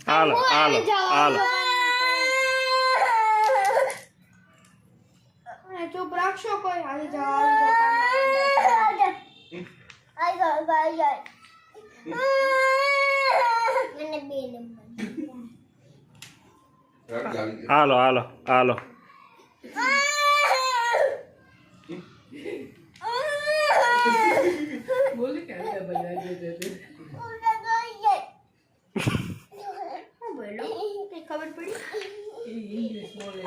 હાલો હાલો હાલો ચૂપ રાખશો કોઈ આવી જાઓ હાલો હાલો હાલો બોલી કે બધા દે બોલો કઈ ખબર પડી ઇંગ્લિશ બોલે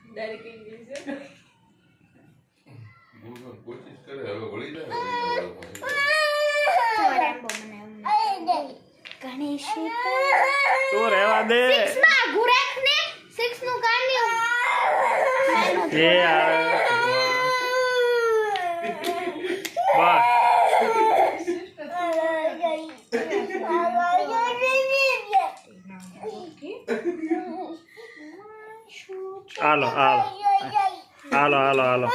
ડાયરેક્ટ ઇંગ્લિશ કોશિશ કરે હવે વળી જાય ગણેશ તું રહેવા દે 6 માં ગુરેખ ને 6 નું કાન્યું એ યાર બસ હાલો હાલો હાલો હાલો હાલો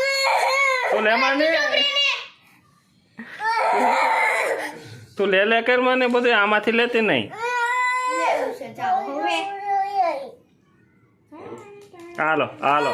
તું લે મને તું લે કર મને બધું આમાંથી લેતી નહીં જાઓ હવે હાલો હાલો